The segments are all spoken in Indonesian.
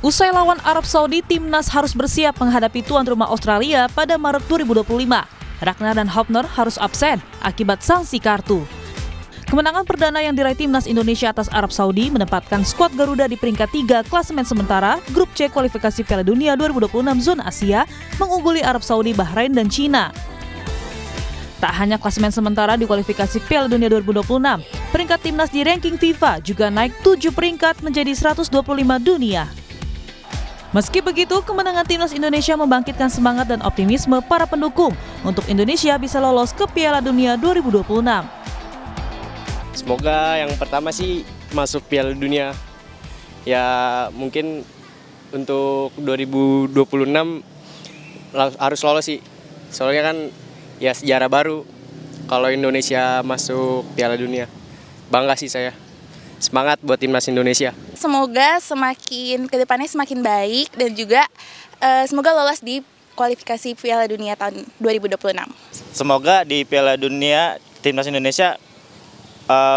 Usai lawan Arab Saudi, timnas harus bersiap menghadapi tuan rumah Australia pada Maret 2025. Ragnar dan Hopner harus absen akibat sanksi kartu. Kemenangan perdana yang diraih timnas Indonesia atas Arab Saudi menempatkan skuad Garuda di peringkat 3 klasemen sementara Grup C kualifikasi Piala Dunia 2026 zona Asia, mengungguli Arab Saudi, Bahrain, dan Cina. Tak hanya klasemen sementara di kualifikasi Piala Dunia 2026, peringkat timnas di ranking FIFA juga naik 7 peringkat menjadi 125 dunia. Meski begitu, kemenangan timnas Indonesia membangkitkan semangat dan optimisme para pendukung untuk Indonesia bisa lolos ke Piala Dunia 2026. Semoga yang pertama sih masuk Piala Dunia. Ya mungkin untuk 2026 harus lolos sih. Soalnya kan ya sejarah baru kalau Indonesia masuk Piala Dunia. Bangga sih saya. Semangat buat timnas Indonesia. Semoga kedepannya semakin baik dan juga semoga lolos di kualifikasi Piala Dunia tahun 2026. Semoga di Piala Dunia timnas Indonesia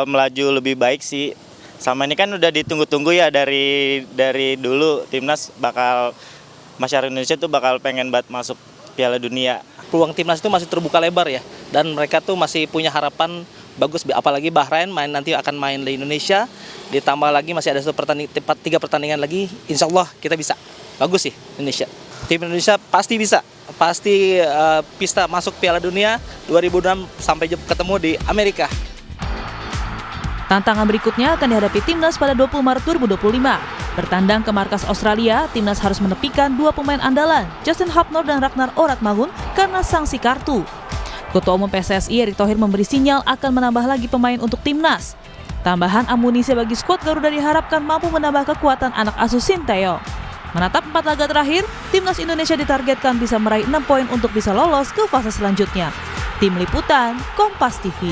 melaju lebih baik sih. Sama ini kan udah ditunggu-tunggu ya dari dulu timnas masyarakat Indonesia tuh bakal pengen banget masuk Piala Dunia. Peluang timnas itu masih terbuka lebar ya, dan mereka tuh masih punya harapan bagus, apalagi Bahrain nanti akan main di Indonesia, ditambah lagi masih ada 3 pertandingan lagi, insya Allah kita bisa, bagus sih Indonesia. Tim Indonesia pasti bisa masuk Piala Dunia 2006 sampai ketemu di Amerika. Tantangan berikutnya akan dihadapi timnas pada 20 Maret 2025. Bertandang ke markas Australia, timnas harus menepikan 2 pemain andalan, Justin Hopner dan Ragnar Oratmangun, karena sanksi kartu. Ketua Umum PSSI Erick Thohir memberi sinyal akan menambah lagi pemain untuk timnas. Tambahan amunisi bagi skuad Garuda diharapkan mampu menambah kekuatan anak asuh Sinteyong. Menatap 4 laga terakhir, timnas Indonesia ditargetkan bisa meraih 6 poin untuk bisa lolos ke fase selanjutnya. Tim Liputan, Kompas TV.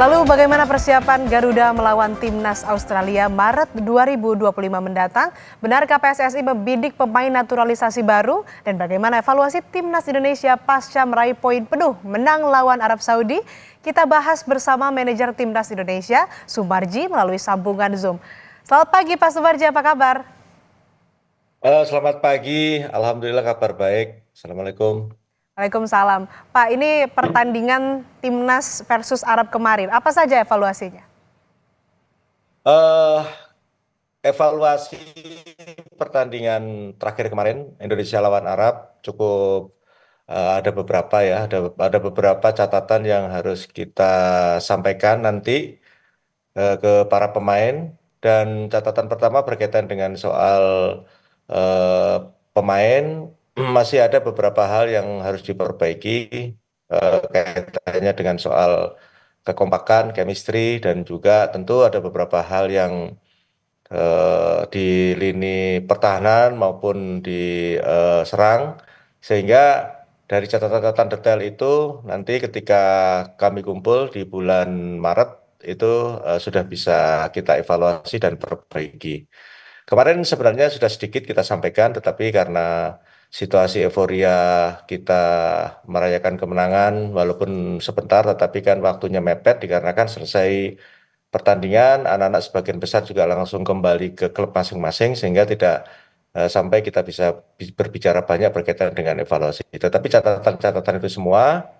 Lalu bagaimana persiapan Garuda melawan timnas Australia Maret 2025 mendatang? Benarkah PSSI membidik pemain naturalisasi baru? Dan bagaimana evaluasi timnas Indonesia pasca meraih poin penuh menang lawan Arab Saudi? Kita bahas bersama manajer timnas Indonesia, Sumarji, melalui sambungan Zoom. Selamat pagi Pak Sumarji, apa kabar? Selamat pagi, alhamdulillah kabar baik. Assalamualaikum. Waalaikumsalam. Pak, ini pertandingan timnas versus Arab kemarin, apa saja evaluasinya? Evaluasi pertandingan terakhir kemarin Indonesia lawan Arab cukup ada beberapa catatan yang harus kita sampaikan nanti ke para pemain. Dan catatan pertama berkaitan dengan soal pemain. Masih ada beberapa hal yang harus diperbaiki kaitannya dengan soal kekompakan, chemistry, dan juga tentu ada beberapa hal yang di lini pertahanan maupun di serang, sehingga dari catatan-catatan detail itu nanti ketika kami kumpul di bulan Maret itu sudah bisa kita evaluasi dan perbaiki. Kemarin sebenarnya sudah sedikit kita sampaikan, tetapi karena situasi euforia kita merayakan kemenangan walaupun sebentar, tetapi kan waktunya mepet dikarenakan selesai pertandingan, anak-anak sebagian besar juga langsung kembali ke klub masing-masing, sehingga tidak sampai kita bisa berbicara banyak berkaitan dengan evaluasi. Tetapi catatan-catatan itu semua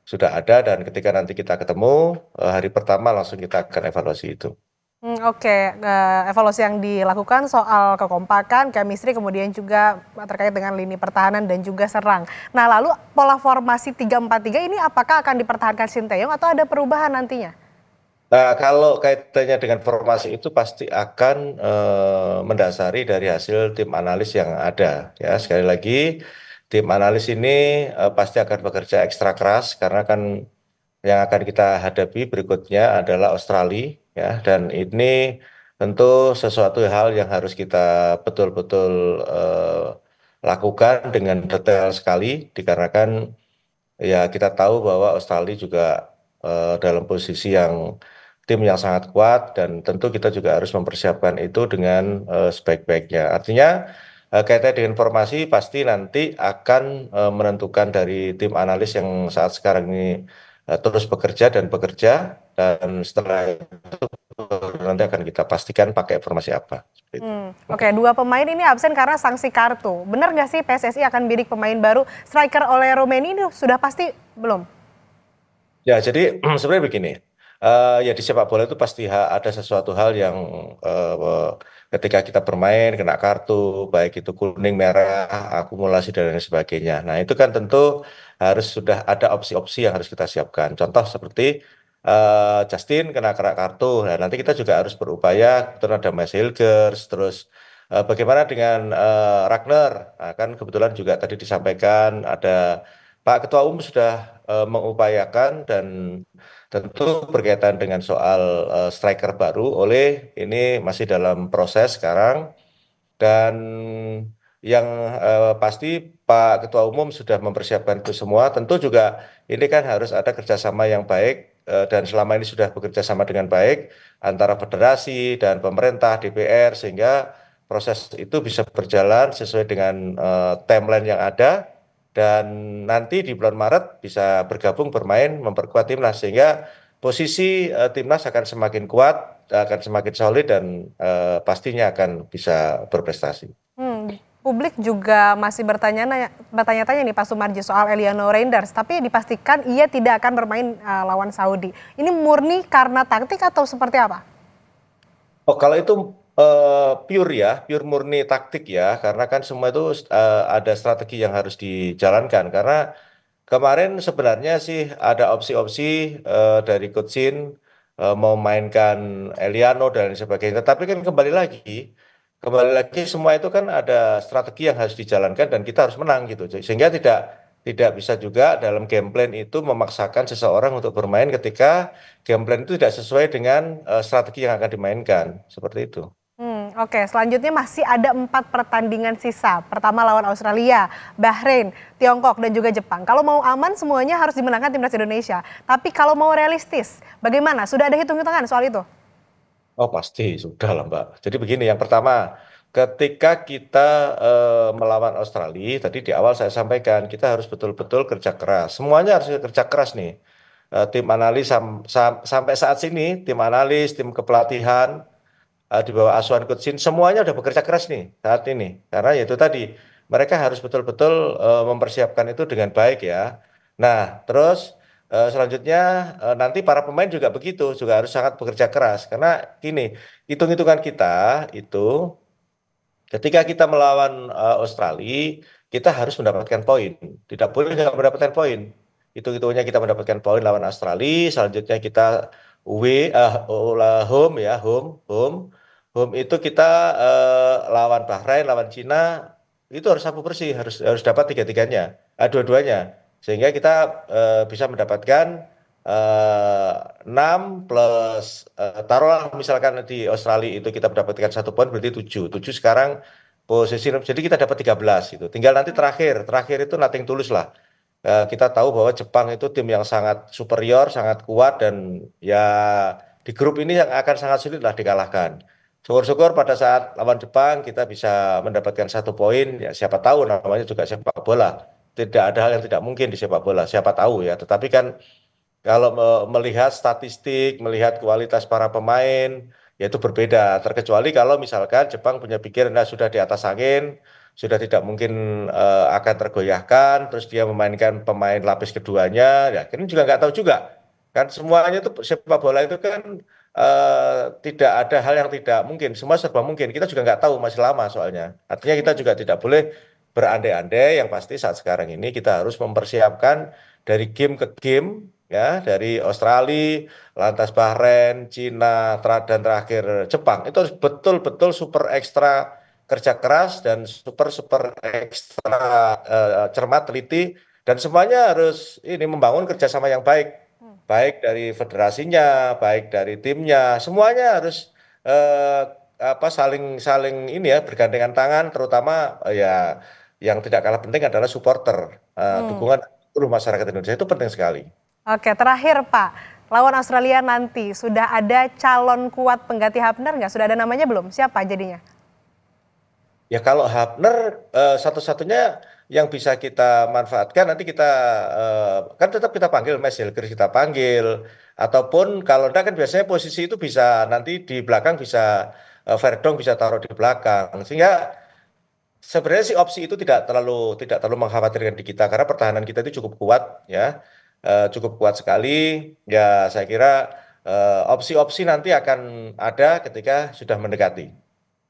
sudah ada, dan ketika nanti kita ketemu hari pertama langsung kita akan evaluasi itu. Oke, evaluasi yang dilakukan soal kekompakan, chemistry, kemudian juga terkait dengan lini pertahanan dan juga serang. Nah, lalu pola formasi 3-4-3 ini apakah akan dipertahankan Sinteyong atau ada perubahan nantinya? Nah, kalau kaitannya dengan formasi itu pasti akan mendasari dari hasil tim analis yang ada. Ya, sekali lagi tim analis ini pasti akan bekerja ekstra keras karena kan yang akan kita hadapi berikutnya adalah Australia, ya, dan ini tentu sesuatu hal yang harus kita betul-betul lakukan dengan detail sekali, dikarenakan ya kita tahu bahwa Australia juga dalam posisi tim yang sangat kuat, dan tentu kita juga harus mempersiapkan itu dengan sebaik-baiknya. Artinya kaitan dengan formasi pasti nanti akan menentukan dari tim analis yang saat sekarang ini terus bekerja dan bekerja, dan setelah itu nanti akan kita pastikan pakai formasi apa. Seperti itu. Oke, 2 pemain ini absen karena sanksi kartu. Benar nggak sih PSSI akan bidik pemain baru? Striker oleh Romeni ini sudah pasti belum? Ya, jadi sebenarnya begini, ya di sepak bola itu pasti ada sesuatu hal yang eh, ketika kita bermain kena kartu, baik itu kuning, merah, akumulasi dan lain sebagainya. Nah, itu kan tentu harus sudah ada opsi-opsi yang harus kita siapkan. Contoh seperti Justin kena kartu, nah nanti kita juga harus berupaya, kebetulan ada Mas Hilgers, terus bagaimana dengan Ragnar. Nah, kan kebetulan juga tadi disampaikan ada Pak Ketua Umum sudah mengupayakan, dan tentu berkaitan dengan soal striker baru oleh ini masih dalam proses sekarang, dan yang pasti Pak Ketua Umum sudah mempersiapkan itu semua. Tentu juga ini kan harus ada kerjasama yang baik, dan selama ini sudah bekerja sama dengan baik antara federasi dan pemerintah DPR, sehingga proses itu bisa berjalan sesuai dengan timeline yang ada, dan nanti di bulan Maret bisa bergabung bermain memperkuat timnas, sehingga posisi timnas akan semakin kuat, akan semakin solid, dan pastinya akan bisa berprestasi. Publik juga masih bertanya-tanya nih Pak Sumarji soal Eliano Reinders, tapi dipastikan ia tidak akan bermain lawan Saudi. Ini murni karena taktik atau seperti apa? Oh, kalau itu pure ya, pure murni taktik ya, karena kan semua itu ada strategi yang harus dijalankan. Karena kemarin sebenarnya sih ada opsi-opsi dari Coach Shin mau mainkan Eliano dan sebagainya. Tapi kan kembali lagi semua itu kan ada strategi yang harus dijalankan dan kita harus menang gitu. Sehingga tidak bisa juga dalam game plan itu memaksakan seseorang untuk bermain ketika game plan itu tidak sesuai dengan strategi yang akan dimainkan. Seperti itu. Oke, selanjutnya masih ada 4 pertandingan sisa. Pertama lawan Australia, Bahrain, Tiongkok, dan juga Jepang. Kalau mau aman semuanya harus dimenangkan timnas Indonesia. Tapi kalau mau realistis, bagaimana? Sudah ada hitung-hitungan soal itu? Oh pasti, sudah lah Mbak. Jadi begini, yang pertama, ketika kita melawan Australia, tadi di awal saya sampaikan, kita harus betul-betul kerja keras. Semuanya harus kerja keras nih. Tim analis sampai saat sini, tim analis, tim kepelatihan, di bawah asuhan Coach Shin, semuanya udah bekerja keras nih saat ini. Karena ya itu tadi, mereka harus betul-betul mempersiapkan itu dengan baik ya. Nah, terus selanjutnya nanti para pemain juga begitu, juga harus sangat bekerja keras. Karena gini, hitung-hitungan kita itu ketika kita melawan Australia, kita harus mendapatkan poin. Tidak boleh nggak mendapatkan poin. Hitung-hitungannya kita mendapatkan poin lawan Australia, selanjutnya kita home ya, home itu kita lawan Bahrain, lawan Cina, itu harus sapu bersih, harus dapat tiga-tiganya, dua-duanya, sehingga kita bisa mendapatkan 6 plus taruhlah misalkan di Australia itu kita mendapatkan 1 poin berarti 7 sekarang posisi, jadi kita dapat 13 gitu. Tinggal nanti terakhir itu nothing tulus lah. Kita tahu bahwa Jepang itu tim yang sangat superior, sangat kuat, dan ya di grup ini yang akan sangat sulit lah dikalahkan. Syukur-syukur pada saat lawan Jepang kita bisa mendapatkan 1 poin, ya siapa tahu, namanya juga sepak bola. Tidak ada hal yang tidak mungkin di sepak bola, siapa tahu ya. Tetapi kan kalau melihat statistik, melihat kualitas para pemain, ya itu berbeda. Terkecuali kalau misalkan Jepang punya pikiran, nah sudah di atas angin, sudah tidak mungkin akan tergoyahkan, terus dia memainkan pemain lapis keduanya, ya ini juga nggak tahu juga. Kan semuanya itu sepak bola itu kan tidak ada hal yang tidak mungkin, semua serba mungkin. Kita juga nggak tahu, masih lama soalnya. Artinya kita juga tidak boleh berandai-andai. Yang pasti saat sekarang ini kita harus mempersiapkan dari game ke game, ya, dari Australia, lantas Bahrain, Cina, dan terakhir Jepang. Itu harus betul-betul super ekstra kerja keras dan super ekstra cermat, teliti, dan semuanya harus ini membangun kerjasama yang baik, baik dari federasinya, baik dari timnya, semuanya harus saling ini ya, bergandengan tangan, terutama ya yang tidak kalah penting adalah supporter, dukungan seluruh masyarakat Indonesia itu penting sekali. Oke, terakhir Pak, lawan Australia nanti sudah ada calon kuat pengganti Hafner nggak? Sudah ada namanya belum? Siapa jadinya? Ya kalau Hafner satu-satunya yang bisa kita manfaatkan nanti kita kan tetap kita panggil Mas Hilgers, kita panggil, ataupun kalau enggak kan biasanya posisi itu bisa nanti di belakang bisa Verdong bisa taruh di belakang, sehingga sebenarnya sih opsi itu tidak terlalu mengkhawatirkan di kita karena pertahanan kita itu cukup kuat ya. Cukup kuat sekali. Ya saya kira opsi-opsi nanti akan ada ketika sudah mendekati.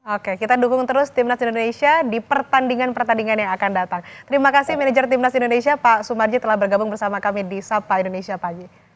Oke, kita dukung terus Timnas Indonesia di pertandingan-pertandingan yang akan datang. Terima kasih manajer Timnas Indonesia Pak Sumarji telah bergabung bersama kami di Sapa Indonesia Pagi.